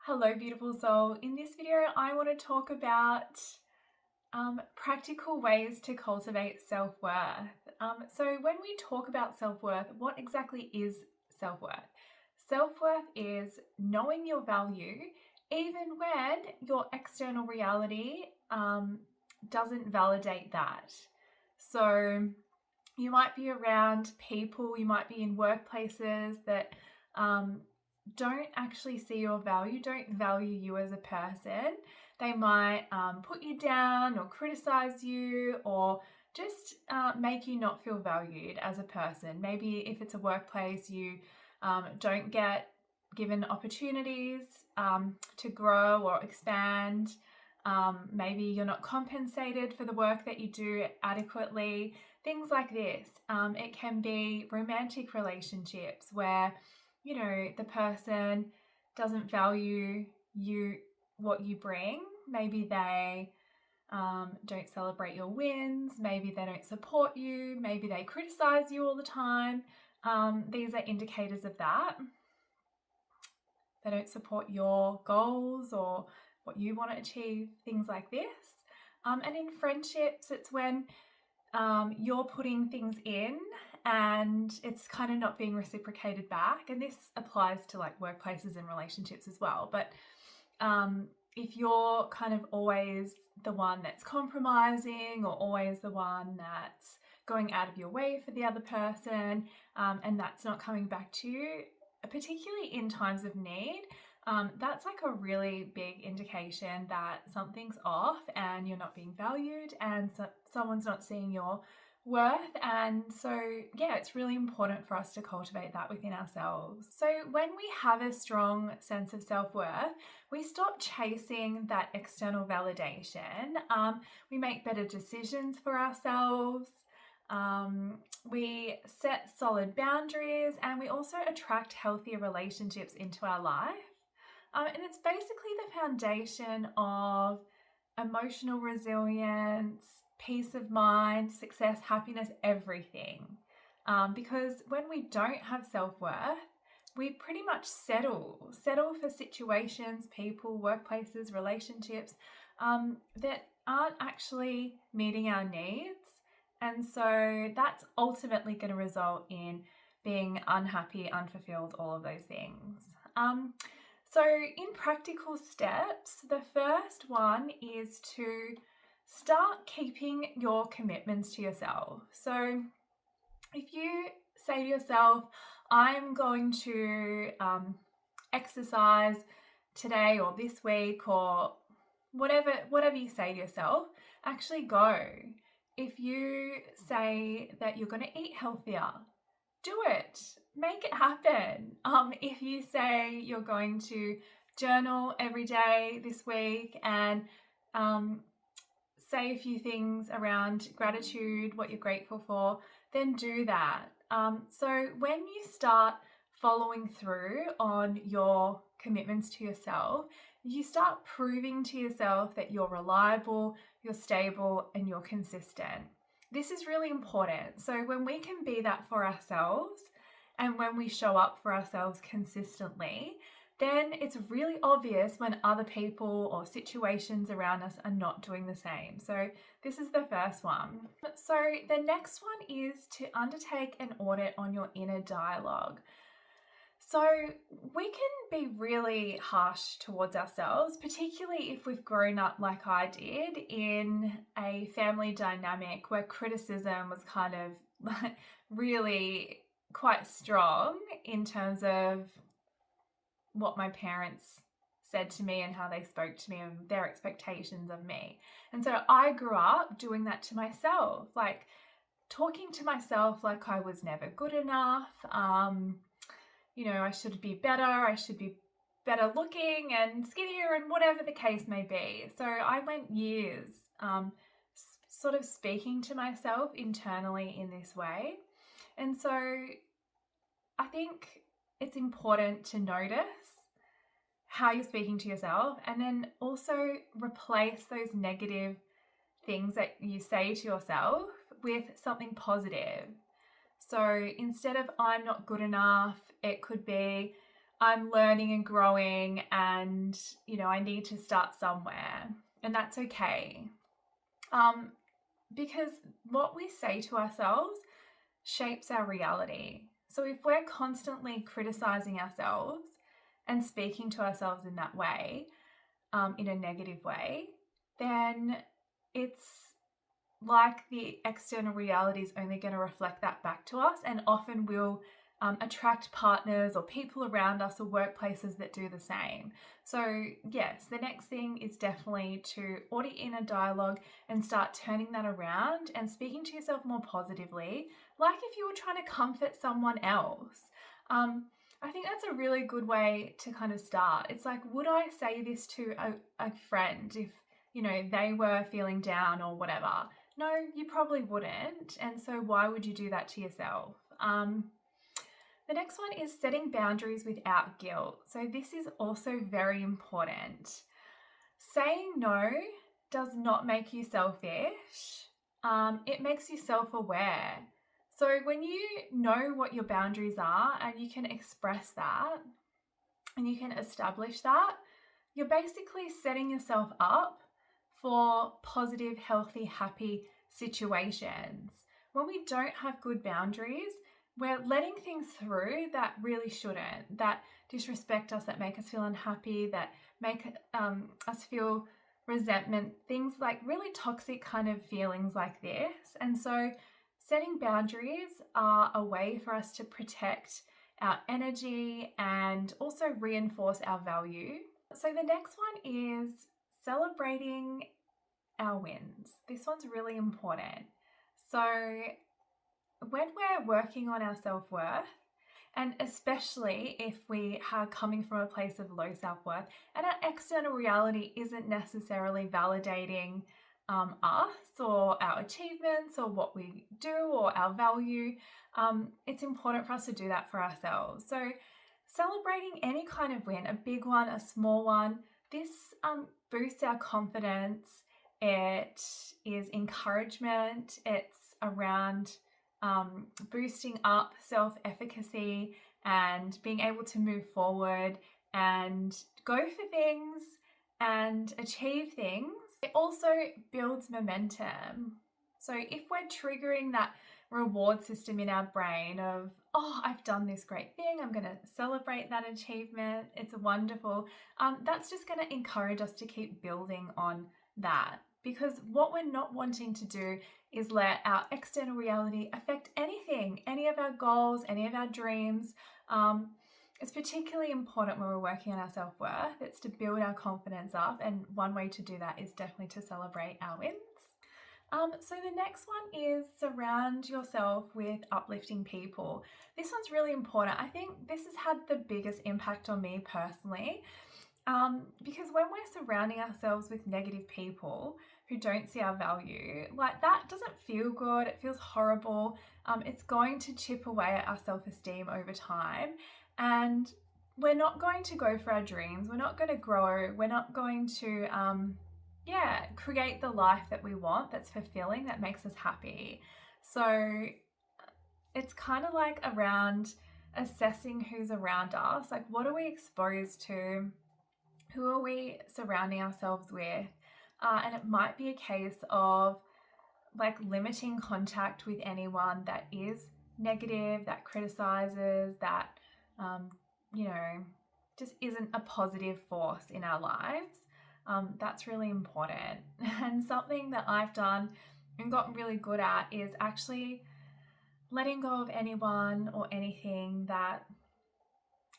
Hello, beautiful soul. In this video, I want to talk about practical ways to cultivate self-worth. So when we talk about self-worth, what exactly is self-worth? Self-worth is knowing your value even when your external reality doesn't validate that. So you might be around people, you might be in workplaces that don't actually see your value, don't value you as a person. They might put you down or criticize you or just make you not feel valued as a person. Maybe if it's a workplace, you don't get given opportunities to grow or expand. Maybe you're not compensated for the work that you do adequately. Things like this. It can be romantic relationships where the person doesn't value what you bring. Maybe they don't celebrate your wins. Maybe they don't support you. Maybe they criticize you all the time. These are indicators of that. They don't support your goals or what you want to achieve, things like this. And in friendships, it's when you're putting things in and it's kind of not being reciprocated back. And this applies to like workplaces and relationships as well. But if you're kind of always the one that's compromising or always the one that's going out of your way for the other person, and that's not coming back to you, particularly in times of need, that's like a really big indication that something's off and you're not being valued and someone's not seeing your worth. And so, yeah, it's really important for us to cultivate that within ourselves. So when we have a strong sense of self-worth, we stop chasing that external validation. We make better decisions for ourselves. We set solid boundaries, and we also attract healthier relationships into our life. And it's basically the foundation of emotional resilience, peace of mind, success, happiness, everything. Because when we don't have self-worth, we pretty much settle for situations, people, workplaces, relationships that aren't actually meeting our needs. And so that's ultimately going to result in being unhappy, unfulfilled, all of those things. So in practical steps, the first one is to start keeping your commitments to yourself. So if you say to yourself, I'm going to exercise today or this week or whatever you say to yourself, actually go. If you say that you're going to eat healthier, do it. Make it happen. If you say you're going to journal every day this week and say a few things around gratitude, what you're grateful for, then do that. So when you start following through on your commitments to yourself, you start proving to yourself that you're reliable, you're stable, and you're consistent. This is really important. So when we can be that for ourselves and when we show up for ourselves consistently, then it's really obvious when other people or situations around us are not doing the same. So this is the first one. So the next one is to undertake an audit on your inner dialogue. So we can be really harsh towards ourselves, particularly if we've grown up like I did in a family dynamic where criticism was kind of really quite strong in terms of what my parents said to me and how they spoke to me and their expectations of me. And so I grew up doing that to myself, like talking to myself like I was never good enough. I should be better, I should be better looking and skinnier and whatever the case may be. So I went years sort of speaking to myself internally in this way. And so I think it's important to notice how you're speaking to yourself and then also replace those negative things that you say to yourself with something positive. So instead of I'm not good enough, it could be I'm learning and growing, and I need to start somewhere, and that's okay. Because what we say to ourselves shapes our reality. So if we're constantly criticizing ourselves and speaking to ourselves in that way, in a negative way, then it's like the external reality is only going to reflect that back to us, and often we'll attract partners or people around us or workplaces that do the same. So yes, the next thing is definitely to audit inner dialogue and start turning that around and speaking to yourself more positively, like if you were trying to comfort someone else. I think that's a really good way to kind of start. It's like, would I say this to a friend if they were feeling down or whatever? No, you probably wouldn't. And so why would you do that to yourself? The next one is setting boundaries without guilt. So this is also very important. Saying no does not make you selfish. It makes you self-aware. So when you know what your boundaries are and you can express that and you can establish that, you're basically setting yourself up for positive, healthy, happy situations. When we don't have good boundaries, we're letting things through that really shouldn't, that disrespect us, that make us feel unhappy, that make us feel resentment, things like really toxic kind of feelings like this. And so setting boundaries are a way for us to protect our energy and also reinforce our value. So the next one is celebrating our wins. This one's really important. So when we're working on our self-worth, and especially if we are coming from a place of low self-worth and our external reality isn't necessarily validating us or our achievements or what we do or our value, it's important for us to do that for ourselves. So celebrating any kind of win, a big one, a small one, this boosts our confidence. It is encouragement. It's around boosting up self-efficacy and being able to move forward and go for things and achieve things. It also builds momentum. So if we're triggering that reward system in our brain of, oh, I've done this great thing, I'm going to celebrate that achievement, it's wonderful, that's just going to encourage us to keep building on that. Because what we're not wanting to do is let our external reality affect anything, any of our goals, any of our dreams. It's particularly important when we're working on our self-worth. It's to build our confidence up, and one way to do that is definitely to celebrate our wins. So the next one is surround yourself with uplifting people. This one's really important. I think this has had the biggest impact on me personally, because when we're surrounding ourselves with negative people who don't see our value, like that doesn't feel good. It feels horrible. It's going to chip away at our self-esteem over time, and we're not going to go for our dreams. We're not going to grow. We're not going to create the life that we want, that's fulfilling, that makes us happy. So it's kind of like around assessing who's around us. Like, what are we exposed to? Who are we surrounding ourselves with? And it might be a case of like limiting contact with anyone that is negative, that criticizes, that, just isn't a positive force in our lives. That's really important. And something that I've done and gotten really good at is actually letting go of anyone or anything that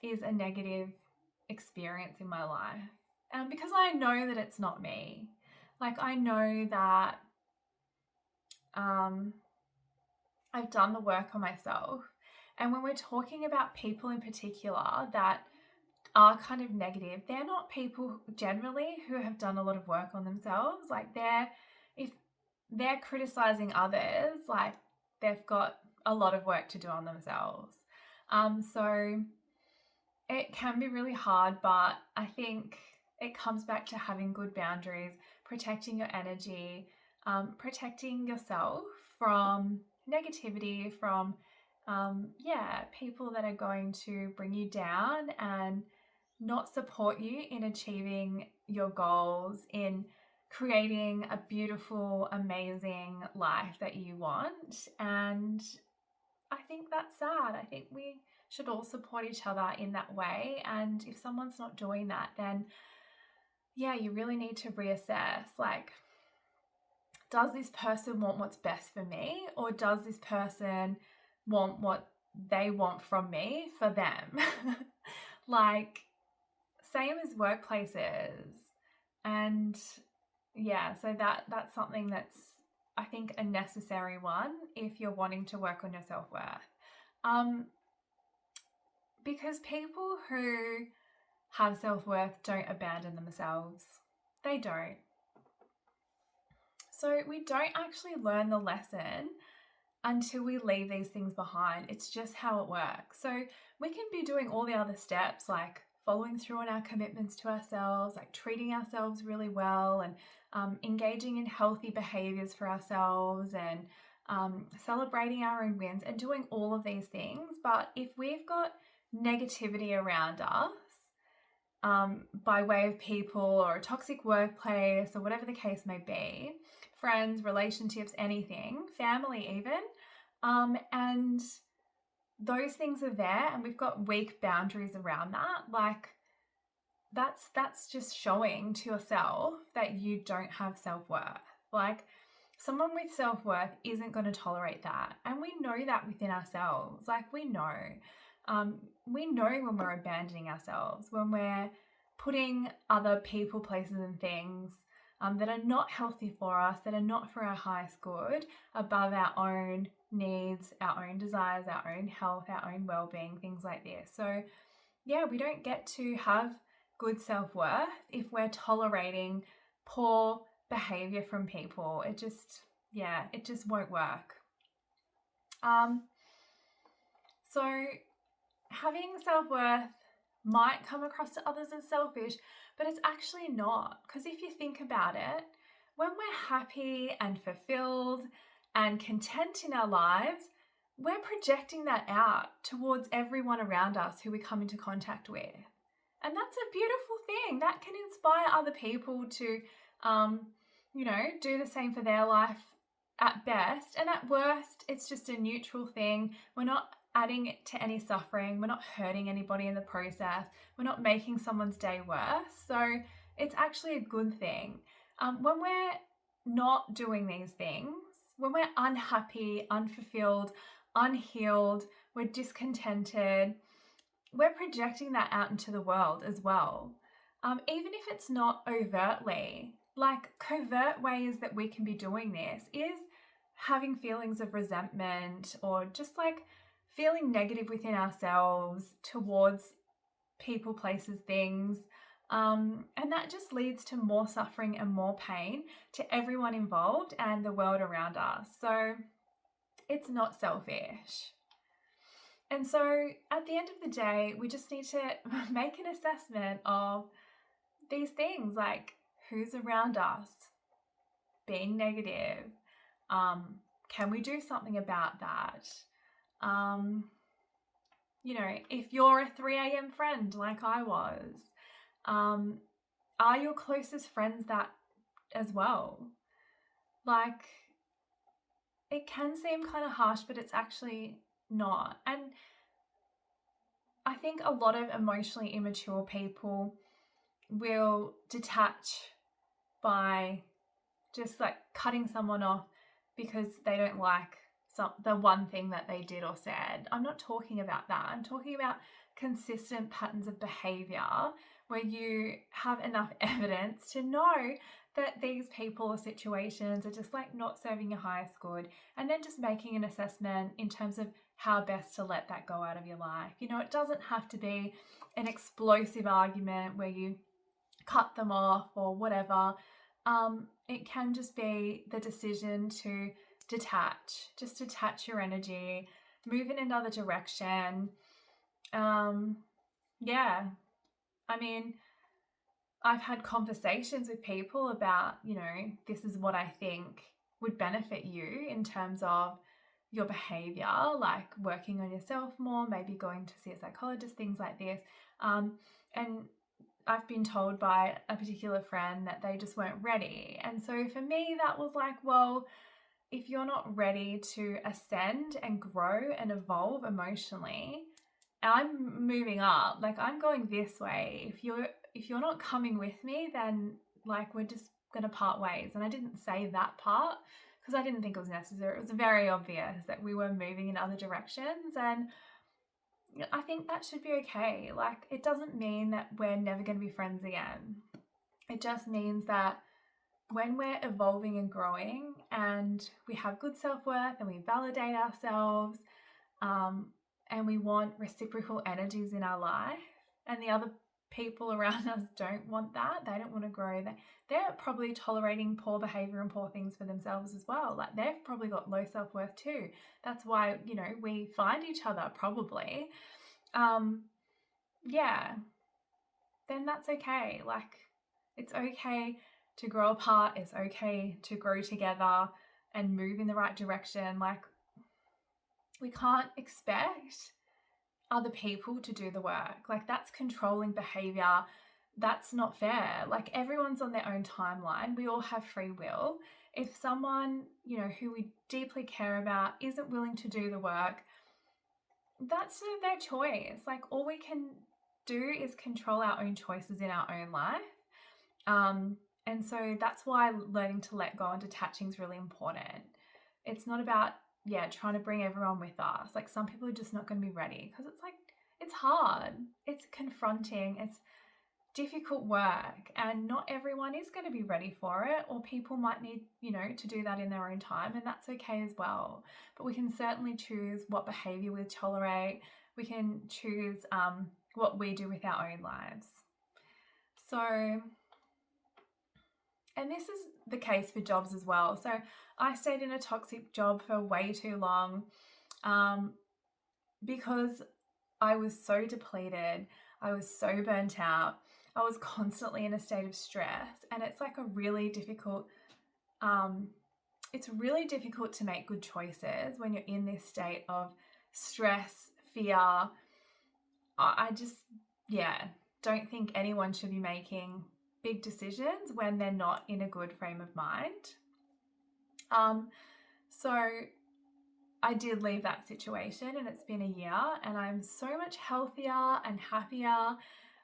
is a negative experience in my life. Because I know that it's not me. Like, I know that I've done the work on myself. And when we're talking about people in particular that are kind of negative, they're not people generally who have done a lot of work on themselves. Like, if they're criticizing others, like they've got a lot of work to do on themselves. So it can be really hard, but I think it comes back to having good boundaries, protecting your energy, protecting yourself from negativity, from people that are going to bring you down and not support you in achieving your goals, in creating a beautiful, amazing life that you want. And I think that's sad. I think we should all support each other in that way. And if someone's not doing that, then you really need to reassess, like, does this person want what's best for me, or does this person want what they want from me for them? Like, same as workplaces. And so that's something that's, I think, a necessary one if you're wanting to work on your self-worth. Because people who have self-worth don't abandon themselves. They don't. So we don't actually learn the lesson until we leave these things behind. It's just how it works. So we can be doing all the other steps, like following through on our commitments to ourselves, like treating ourselves really well, and engaging in healthy behaviors for ourselves, and celebrating our own wins, and doing all of these things. But if we've got negativity around us, by way of people or a toxic workplace or whatever the case may be, friends, relationships, anything, family even, and those things are there, and we've got weak boundaries around that, like, that's just showing to yourself that you don't have self-worth. Like, someone with self-worth isn't going to tolerate that, and we know that within ourselves. Like, we know when we're abandoning ourselves, when we're putting other people, places, and things that are not healthy for us, that are not for our highest good, above our own needs, our own desires, our own health, our own well-being, things like this. So we don't get to have good self-worth if we're tolerating poor behavior from people. It just won't work. So having self-worth might come across to others as selfish, but it's actually not. Because if you think about it, when we're happy and fulfilled and content in our lives, we're projecting that out towards everyone around us who we come into contact with. And that's a beautiful thing. That can inspire other people to, do the same for their life at best. And at worst, it's just a neutral thing. We're not adding it to any suffering. We're not hurting anybody in the process. We're not making someone's day worse. So it's actually a good thing. When we're not doing these things, when we're unhappy, unfulfilled, unhealed, we're discontented, we're projecting that out into the world as well. Even if it's not overtly, like, covert ways that we can be doing this is having feelings of resentment, or just like feeling negative within ourselves towards people, places, things. And that just leads to more suffering and more pain to everyone involved and the world around us. So it's not selfish. And so at the end of the day, we just need to make an assessment of these things, like who's around us being negative. Can we do something about that? If you're a 3 a.m. friend like I was, are your closest friends that as well? Like, it can seem kind of harsh, but it's actually not. And I think a lot of emotionally immature people will detach by just like cutting someone off because they don't like the one thing that they did or said. I'm not talking about that. I'm talking about consistent patterns of behavior where you have enough evidence to know that these people or situations are just like not serving your highest good, and then just making an assessment in terms of how best to let that go out of your life. It doesn't have to be an explosive argument where you cut them off or whatever. It can just be the decision to detach your energy, move in another direction. I mean, I've had conversations with people about, this is what I think would benefit you in terms of your behavior, like working on yourself more, maybe going to see a psychologist, things like this. And I've been told by a particular friend that they just weren't ready. And so for me, that was like, well, if you're not ready to ascend and grow and evolve emotionally, I'm moving up, like I'm going this way. If you're not coming with me, then like we're just gonna part ways. And I didn't say that part because I didn't think it was necessary. It was very obvious that we were moving in other directions, and I think that should be okay. Like, it doesn't mean that we're never going to be friends again. It just means that when we're evolving and growing and we have good self-worth and we validate ourselves, and we want reciprocal energies in our life, and the other people around us don't want that, they don't want to grow, they're probably tolerating poor behavior and poor things for themselves as well. Like, they've probably got low self-worth too. That's why, you know, we find each other probably. Yeah, then that's okay. Like, it's okay to grow apart. It's okay to grow together and move in the right direction. Like, we can't expect other people to do the work. Like, that's controlling behavior. That's not fair. Like, everyone's on their own timeline. We all have free will. If someone, you know, who we deeply care about isn't willing to do the work, that's their choice. Like, all we can do is control our own choices in our own life. And so that's why learning to let go and detaching is really important. It's not about, trying to bring everyone with us. Like, some people are just not going to be ready because it's like, it's hard. It's confronting. It's difficult work, and not everyone is going to be ready for it, or people might need, you know, to do that in their own time, and that's okay as well. But we can certainly choose what behavior we tolerate. We can choose what we do with our own lives. So, and this is the case for jobs as well. So I stayed in a toxic job for way too long because I was so depleted. I was so burnt out. I was constantly in a state of stress, and it's like a really difficult, it's really difficult to make good choices when you're in this state of stress, fear. I just, don't think anyone should be making big decisions when they're not in a good frame of mind. So I did leave that situation, and it's been a year, and I'm so much healthier and happier.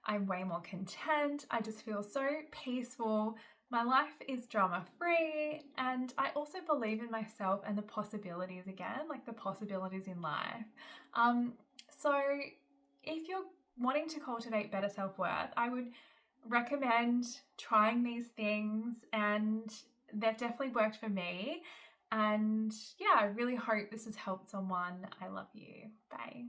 I'm way more content. I just feel so peaceful. My life is drama-free, and I also believe in myself and the possibilities again, like the possibilities in life. So if you're wanting to cultivate better self-worth, I would recommend trying these things, and they've definitely worked for me. And I really hope this has helped someone. I love you. Bye.